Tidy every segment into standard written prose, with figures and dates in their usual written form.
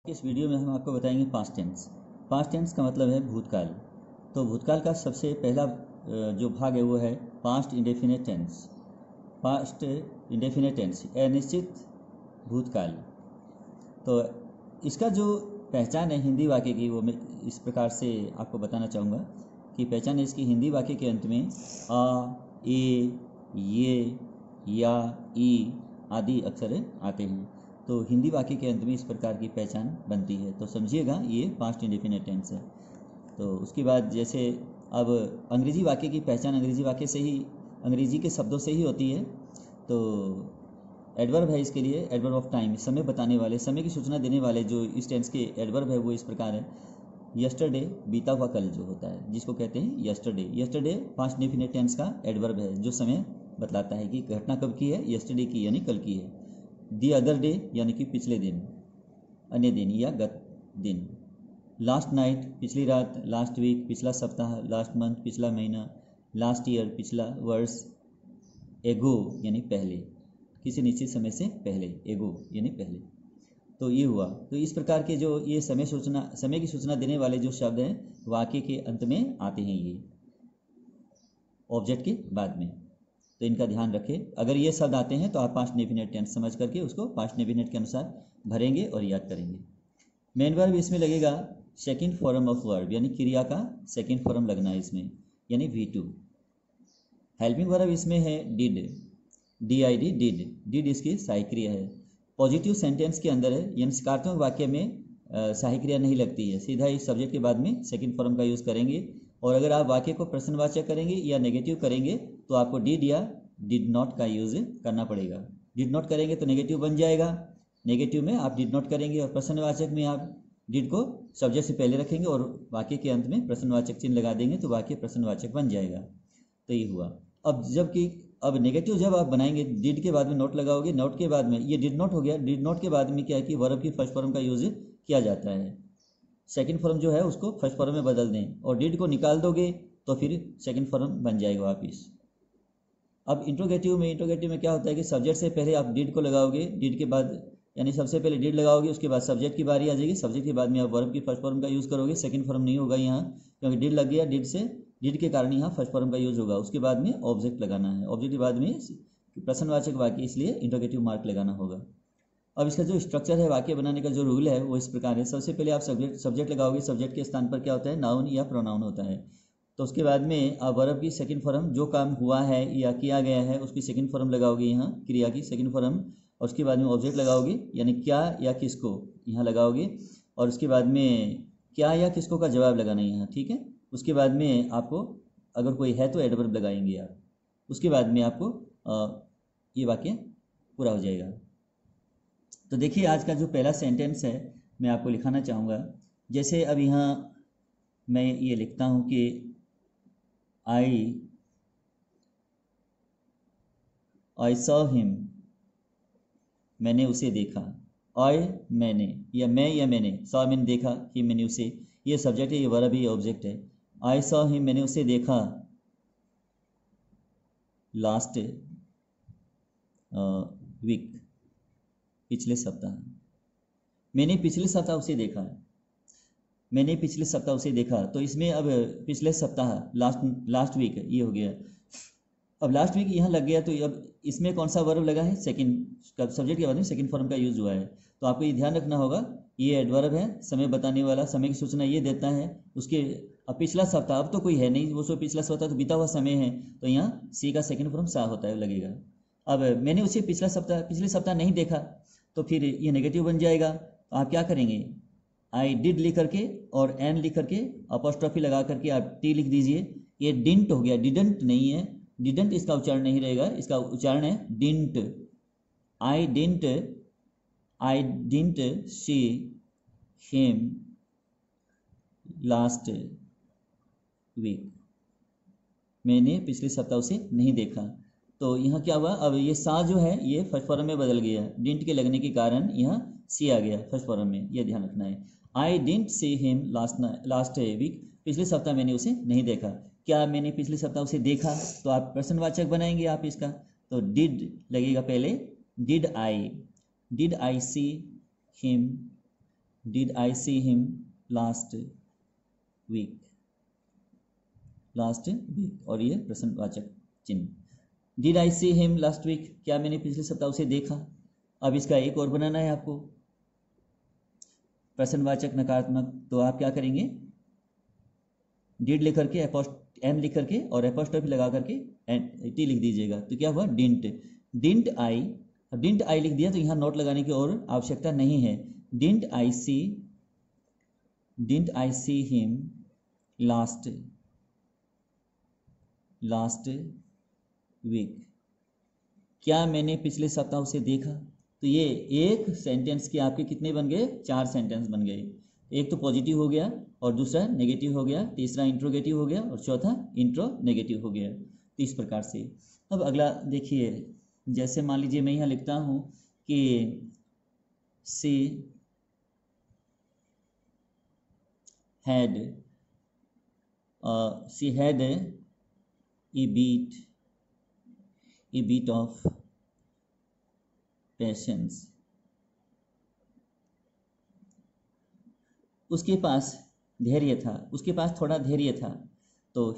इस वीडियो में हम आपको बताएंगे पास्ट टेंस। पास्ट टेंस का मतलब है भूतकाल। तो भूतकाल का सबसे पहला जो भाग है वो है past indefinite tense. Past indefinite tense अनिश्चित भूतकाल। तो इसका जो पहचान है हिंदी वाक्य की वो मैं इस प्रकार से आपको बताना चाहूँगा कि पहचान है इसकी हिंदी वाक्य के अंत में आ, ए, ये, या, ई आदि अक्षर आते हैं। तो हिंदी वाक्य के अंत में इस प्रकार की पहचान बनती है। तो समझिएगा ये पास्ट इंडेफिनिट टेंस है। तो उसके बाद जैसे अब अंग्रेजी वाक्य की पहचान अंग्रेजी वाक्य से ही, अंग्रेजी के शब्दों से ही होती है। तो एडवर्ब है इसके लिए, एडवर्ब ऑफ टाइम, समय बताने वाले, समय की सूचना देने वाले जो इस टेंस के एडवर्ब है वो इस प्रकार है। यस्टरडे बीता हुआ कल जो होता है जिसको कहते हैं yesterday. Yesterday past indefinite tense का एडवर्ब है जो समय बतलाता है कि घटना कब की है, यस्टरडे की यानी कल की है। दी अदर डे यानी कि पिछले दिन, अन्य दिन या गत दिन। लास्ट नाइट पिछली रात, लास्ट वीक पिछला सप्ताह, लास्ट मंथ पिछला महीना, लास्ट ईयर पिछला वर्ष, एगो यानी पहले, किसी निश्चित समय से पहले, एगो यानी पहले। तो ये हुआ। तो इस प्रकार के जो ये समय की सूचना देने वाले जो शब्द हैं वाक्य के अंत में आते हैं, ये ऑब्जेक्ट के बाद में। तो इनका ध्यान रखें। अगर ये शब्द आते हैं तो आप पास्ट इंडेफिनिट टेंस समझ करके उसको पास्ट इंडेफिनिट के अनुसार भरेंगे और याद करेंगे। मेन वर्ब इसमें लगेगा सेकंड फॉर्म ऑफ वर्ब, यानी क्रिया का सेकंड फॉर्म लगना है इसमें, यानी V2। हेल्पिंग वर्ब इसमें है डिड, DID, डिड इसकी सहायक क्रिया है। पॉजिटिव सेंटेंस के अंदर है, यानी सकारात्मक वाक्य में सहायक क्रिया नहीं लगती है, सीधा ही सब्जेक्ट के बाद में सेकंड फॉर्म का यूज़ करेंगे। और अगर आप वाक्य को प्रश्नवाचक करेंगे या नेगेटिव करेंगे तो आपको डिड या डिड नॉट का यूज़ करना पड़ेगा। डिड नॉट करेंगे तो नेगेटिव बन जाएगा, नेगेटिव में आप डिड नॉट करेंगे, और प्रश्नवाचक में आप डिड को सब्जेक्ट से पहले रखेंगे और वाक्य के अंत में प्रश्नवाचक चिन्ह लगा देंगे तो वाक्य प्रश्नवाचक बन जाएगा। तो ये हुआ। अब नेगेटिव जब आप बनाएंगे डिड के बाद में नोट लगाओगे, नोट के बाद में ये डिड नॉट हो गया। डिड नॉट के बाद में क्या है कि वर्ब की फर्स्ट फॉर्म का यूज़ किया जाता है। सेकंड फॉर्म जो है उसको फर्स्ट फॉर्म में बदल दें और डिड को निकाल दोगे तो फिर सेकंड फॉर्म बन जाएगा वापिस। अब इंट्रोगेटिव में क्या होता है कि सब्जेक्ट से पहले आप डिड को लगाओगे, डिड के बाद यानी सबसे पहले डिड लगाओगे, उसके बाद सब्जेक्ट की बारी आ जाएगी, सब्जेक्ट के बाद में आप वर्ब की फर्स्ट फॉर्म का यूज़ करोगे। सेकंड फॉर्म नहीं होगा यहाँ क्योंकि डिड लग गया, डिड के कारण यहाँ फर्स्ट फॉर्म का यूज़ होगा। उसके बाद में ऑब्जेक्ट लगाना है, ऑब्जेक्ट के बाद में प्रश्नवाचक वाक्य, इसलिए इंट्रोगेटिव मार्क लगाना होगा। अब इसका जो स्ट्रक्चर है वाक्य बनाने का जो रूल है वो इस प्रकार है। सबसे पहले आप सब्जेक्ट लगाओगे, सब्जेक्ट के स्थान पर क्या होता है, नाउन या प्रोनाउन होता है। तो उसके बाद में आप वर्ब की सेकंड फॉर्म, जो काम हुआ है या किया गया है उसकी सेकंड फॉर्म लगाओगे, यहाँ क्रिया की सेकंड फॉर्म, और उसके बाद में ऑब्जेक्ट लगाओगे यानी क्या या किसको यहाँ लगाओगे, और उसके बाद में क्या या किसको का जवाब लगाना है यहाँ, ठीक है। उसके बाद में आपको अगर कोई है तो एडवर्ब लगाएंगे आप, उसके बाद में आपको ये वाक्य पूरा हो जाएगा। तो देखिए आज का जो पहला सेंटेंस है मैं आपको लिखाना चाहूँगा। जैसे अब यहाँ मैं ये लिखता हूँ कि आई सॉ हिम, मैंने उसे देखा। मैंने या मैंने, सॉ मैंने देखा, हिम मैंने उसे, ये सब्जेक्ट है, ये वर्ब है, ये ऑब्जेक्ट है। आई सॉ हिम, मैंने उसे देखा लास्ट वीक, पिछले सप्ताह। मैंने पिछले सप्ताह उसे देखा, मैंने पिछले सप्ताह उसे देखा। तो इसमें अब पिछले सप्ताह, लास्ट वीक ये हो गया। अब लास्ट वीक यहाँ लग गया तो अब इसमें कौन सा वर्ब लगा है, सेकंड सब्जेक्ट के बाद में सेकंड फॉर्म का यूज हुआ है। तो आपको ये ध्यान रखना होगा, ये एडवर्ब है, समय बताने वाला, समय की सूचना ये देता है। उसके अब पिछला सप्ताह, अब तो कोई है नहीं, वो सो पिछला सप्ताह तो बीता हुआ समय है, तो यहाँ सी का सेकंड फॉर्म सा होता है, लगेगा। अब मैंने उसे पिछले सप्ताह नहीं देखा तो फिर ये नेगेटिव बन जाएगा। तो आप क्या करेंगे, आई डिड लिख करके और एन लिख करके अपॉस्ट्रोफी लगा करके आप टी लिख दीजिए। ये डिंट हो गया, डिडंट नहीं है, डिडंट इसका उच्चारण नहीं रहेगा, इसका उच्चारण है didn't. I didn't see him last week, मैंने पिछले सप्ताह उसे नहीं देखा। तो यहाँ क्या हुआ, अब ये सा जो है ये फर्स्ट फॉर्म में बदल गया, डिंट के लगने के कारण यहाँ सी आ गया फर्स्ट फॉर्म में, ये ध्यान रखना है। I didn't see him last week, पिछले सप्ताह मैंने उसे नहीं देखा। क्या मैंने पिछले सप्ताह उसे देखा, तो आप प्रश्नवाचक बनाएंगे आप इसका, तो डिड लगेगा पहले, did I see him did I see him last week, last week, और ये प्रश्नवाचक चिन्ह। Did I see him last week, क्या मैंने पिछले सप्ताह उसे देखा। अब इसका एक और बनाना है आपको, प्रश्नवाचक नकारात्मक। तो आप क्या करेंगे, डिड लिख करके एम लिख करके और एपोस्ट्रोफी लगा करके टी लिख दीजिएगा। तो क्या हुआ, डिंट, डिंट आई, डिंट आई लिख दिया तो यहाँ नोट लगाने की और आवश्यकता नहीं है। Didn't I see him last week, क्या मैंने पिछले सप्ताह उसे देखा। तो ये एक सेंटेंस के आपके कितने बन गए, 4 सेंटेंस बन गए। एक तो पॉजिटिव हो गया और दूसरा नेगेटिव हो गया, तीसरा इंट्रोगेटिव हो गया और चौथा इंट्रो नेगेटिव हो गया। तो इस प्रकार से अब अगला देखिए, जैसे मान लीजिए मैं यहाँ लिखता हूँ कि she had a bit of patience, उसके पास धैर्य था, उसके पास थोड़ा धैर्य था। तो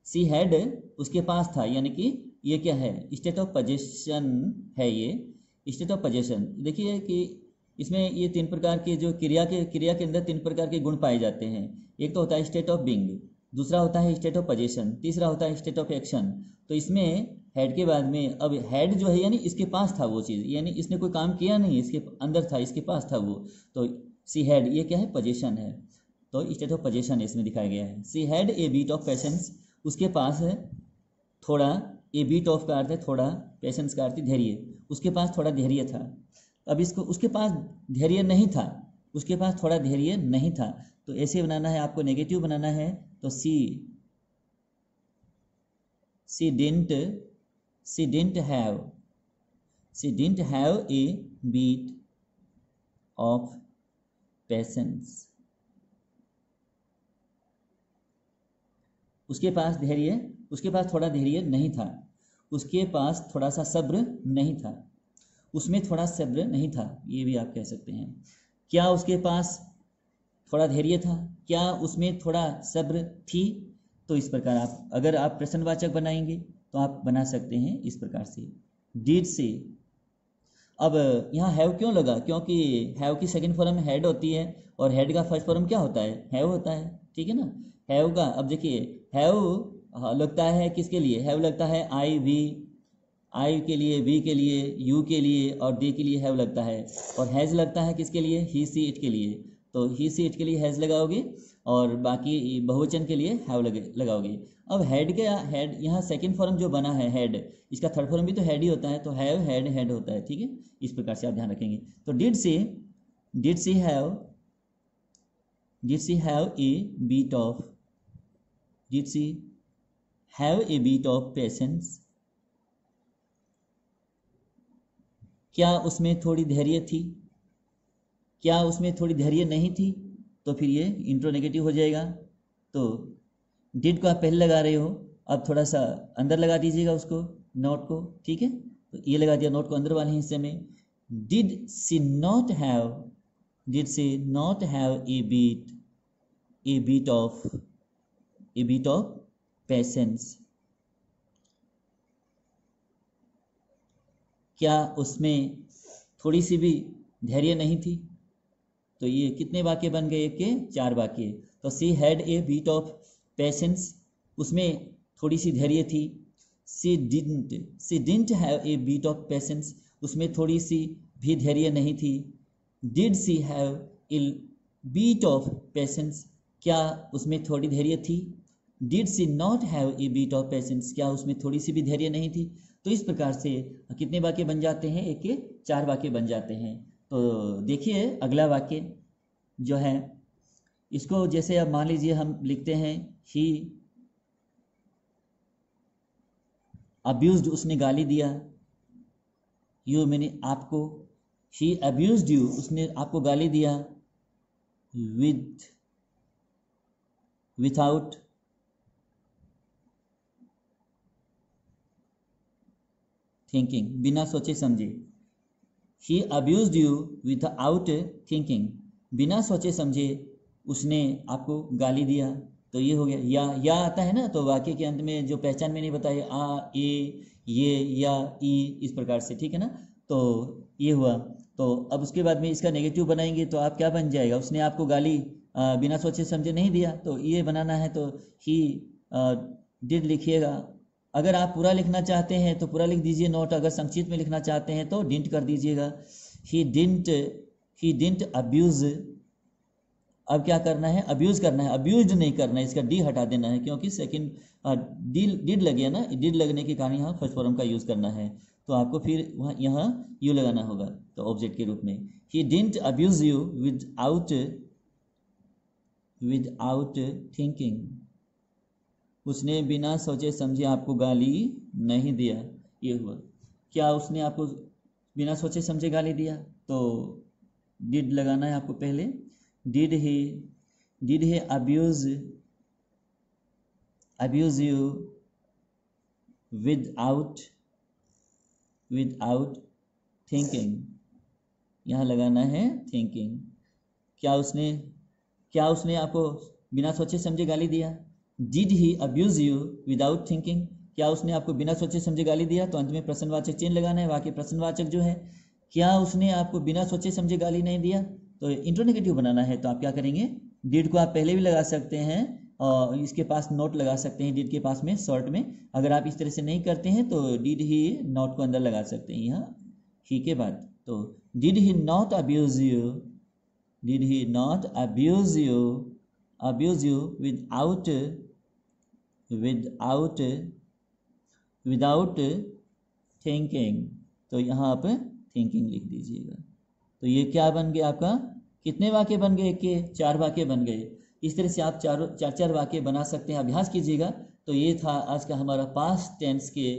सी हैड उसके पास था, यानी कि ये क्या है, स्टेट ऑफ पोजीशन है। ये स्टेट ऑफ पोजीशन देखिए कि इसमें ये 3 प्रकार के जो क्रिया के अंदर 3 प्रकार के गुण पाए जाते हैं। एक तो होता है स्टेट ऑफ बीइंग, दूसरा होता है स्टेट ऑफ पोजीशन, तीसरा होता है स्टेट ऑफ एक्शन। तो इसमें हेड के बाद में अब हेड जो है यानी इसके पास था वो चीज़, यानी इसने कोई काम किया नहीं, इसके अंदर था, इसके पास था वो। तो सी हैड ये क्या है, पोजीशन है। तो स्टेट ऑफ पोजीशन इसमें दिखाया गया है। She had a bit of patience, उसके पास है थोड़ा, ए बीट ऑफ का अर्थ है थोड़ा, पेशेंस का अर्थ है धैर्य, उसके पास थोड़ा धैर्य था। अब इसको उसके पास धैर्य नहीं था, उसके पास थोड़ा धैर्य नहीं था। तो ऐसे बनाना है आपको, नेगेटिव बनाना है। तो सी didn't have a beat of patience, उसके पास थोड़ा धैर्य नहीं था, उसके पास थोड़ा सा सब्र नहीं था, उसमें थोड़ा सब्र नहीं था, ये भी आप कह सकते हैं। क्या उसके पास थोड़ा धैर्य था, क्या उसमें थोड़ा सब्र थी। तो इस प्रकार आप अगर आप प्रश्नवाचक बनाएंगे तो आप बना सकते हैं इस प्रकार से, डिड से। अब यहाँ हैव क्यों लगा, क्योंकि हैव की सेकंड फॉर्म हैड होती है और हैड का फर्स्ट फॉर्म क्या होता है, हैव होता है, ठीक है ना। हैव का अब देखिए, हैव लगता है किसके लिए, हैव लगता है आई के लिए, वी के लिए, यू के लिए और दे के लिए हैव लगता है। और हैज़ लगता है किसके लिए, ही सी इट के लिए। तो ही सी इट के लिए हैज़ लगाओगे और बाकी बहुवचन के लिए हैव लगाओगे। अब हेड यहाँ सेकंड फॉर्म जो बना है हेड, इसका थर्ड फॉर्म भी तो हेड ही होता है। तो हैव हेड होता है, ठीक है। इस प्रकार से आप ध्यान रखेंगे। तो did she have a bit of patience, क्या उसमें थोड़ी धैर्य थी, क्या उसमें थोड़ी धैर्य नहीं थी। तो फिर ये इंट्रो नेगेटिव हो जाएगा। तो डिड को आप पहले लगा रहे हो, अब थोड़ा सा अंदर लगा दीजिएगा उसको, नोट को, ठीक है। तो ये लगा दिया नोट को अंदर वाले हिस्से में। Did she not have a bit of patience, क्या उसमें थोड़ी सी भी धैर्य नहीं थी। तो ये कितने वाक्य बन गए, एक के 4 वाक्य। तो she had a bit of patience, उसमें थोड़ी सी धैर्य थी। She didn't have a bit of patience, उसमें थोड़ी सी भी धैर्य नहीं थी। Did she have a bit of patience, क्या उसमें थोड़ी धैर्य थी। Did she not have a bit of patience, क्या उसमें थोड़ी सी भी धैर्य नहीं थी। तो इस प्रकार से कितने वाक्य बन जाते हैं, एक के 4 वाक्य बन जाते हैं। तो देखिए अगला वाक्य जो है, इसको जैसे अब मान लीजिए हम लिखते हैं, ही अब्यूज्ड, उसने गाली दिया। यू मैंने आपको, ही अब्यूज्ड यू, उसने आपको गाली दिया। विथआउट थिंकिंग, बिना सोचे समझे। ही अब्यूज्ड यू विथआउट थिंकिंग, बिना सोचे समझे उसने आपको गाली दिया, तो ये हो गया। या आता है ना, तो वाक्य के अंत में जो पहचान में नहीं बताए आ, ए, ये, या, ई, इस प्रकार से, ठीक है ना। तो ये हुआ। तो अब उसके बाद में इसका नेगेटिव बनाएंगे तो आप क्या बन जाएगा, उसने आपको गाली बिना सोचे समझे नहीं दिया, तो ये बनाना है तो ही डिड लिखिएगा। अगर आप पूरा लिखना चाहते हैं तो पूरा लिख दीजिए नोट, अगर संक्षिप्त में लिखना चाहते हैं तो डिडंट कर दीजिएगा। He didn't abuse. अब क्या करना है, अब्यूज करना है, अब्यूज नहीं करना है, इसका डी हटा देना है, क्योंकि सेकंड डिड लगे ना, डिड लगने के कारण यहाँ फर्स्ट फॉर्म का यूज करना है, तो आपको फिर वहाँ यहाँ यू लगाना होगा, तो ऑब्जेक्ट के रूप में। He didn't abuse you without thinking. उसने बिना सोचे समझे आपको गाली नहीं दिया, ये हुआ। क्या उसने आपको बिना सोचे समझे गाली दिया, तो डिड लगाना है आपको पहले। Did he abuse you without thinking, यहाँ लगाना है थिंकिंग। क्या उसने आपको बिना सोचे समझे गाली दिया। Did he abuse you without thinking, क्या उसने आपको बिना सोचे समझे गाली दिया, तो अंत में प्रश्नवाचक चिन्ह लगाना है, वाक्य प्रश्नवाचक जो है। क्या उसने आपको बिना सोचे समझे गाली नहीं दिया, तो इंट्रोनेगेटिव बनाना है, तो आप क्या करेंगे, डिड को आप पहले भी लगा सकते हैं और इसके पास नोट लगा सकते हैं, डिड के पास में शॉर्ट में। अगर आप इस तरह से नहीं करते हैं तो डिड ही नोट को अंदर लगा सकते हैं यहाँ ही के बाद। तो did he not abuse you, did he not abuse you without thinking, तो यहाँ आप थिंकिंग लिख दीजिएगा। तो ये क्या बन गया आपका, कितने वाक्य बन गए, के 4 वाक्य बन गए। इस तरह से आप चार वाक्य बना सकते हैं, अभ्यास कीजिएगा। तो ये था आज का हमारा पास्ट टेंस के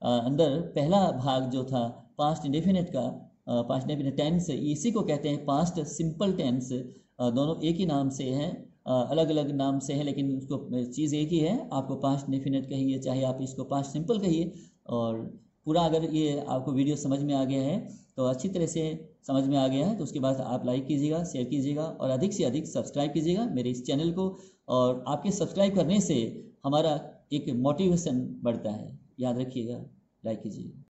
अंदर पहला भाग जो था पास्ट इंडेफिनिट का। पास्ट इंडेफिनिट टेंस इसी को कहते हैं पास्ट सिंपल टेंस। दोनों एक ही नाम से हैं, अलग अलग नाम से हैं, लेकिन उसको चीज़ एक ही है। आपको पास्ट इंडेफिनिट कहिए, चाहे आप इसको पास्ट सिंपल कहिए। और पूरा अगर ये आपको वीडियो समझ में आ गया है, तो अच्छी तरह से समझ में आ गया है, तो उसके बाद आप लाइक कीजिएगा, शेयर कीजिएगा और अधिक से अधिक सब्सक्राइब कीजिएगा मेरे इस चैनल को। और आपके सब्सक्राइब करने से हमारा एक मोटिवेशन बढ़ता है, याद रखिएगा, लाइक कीजिए।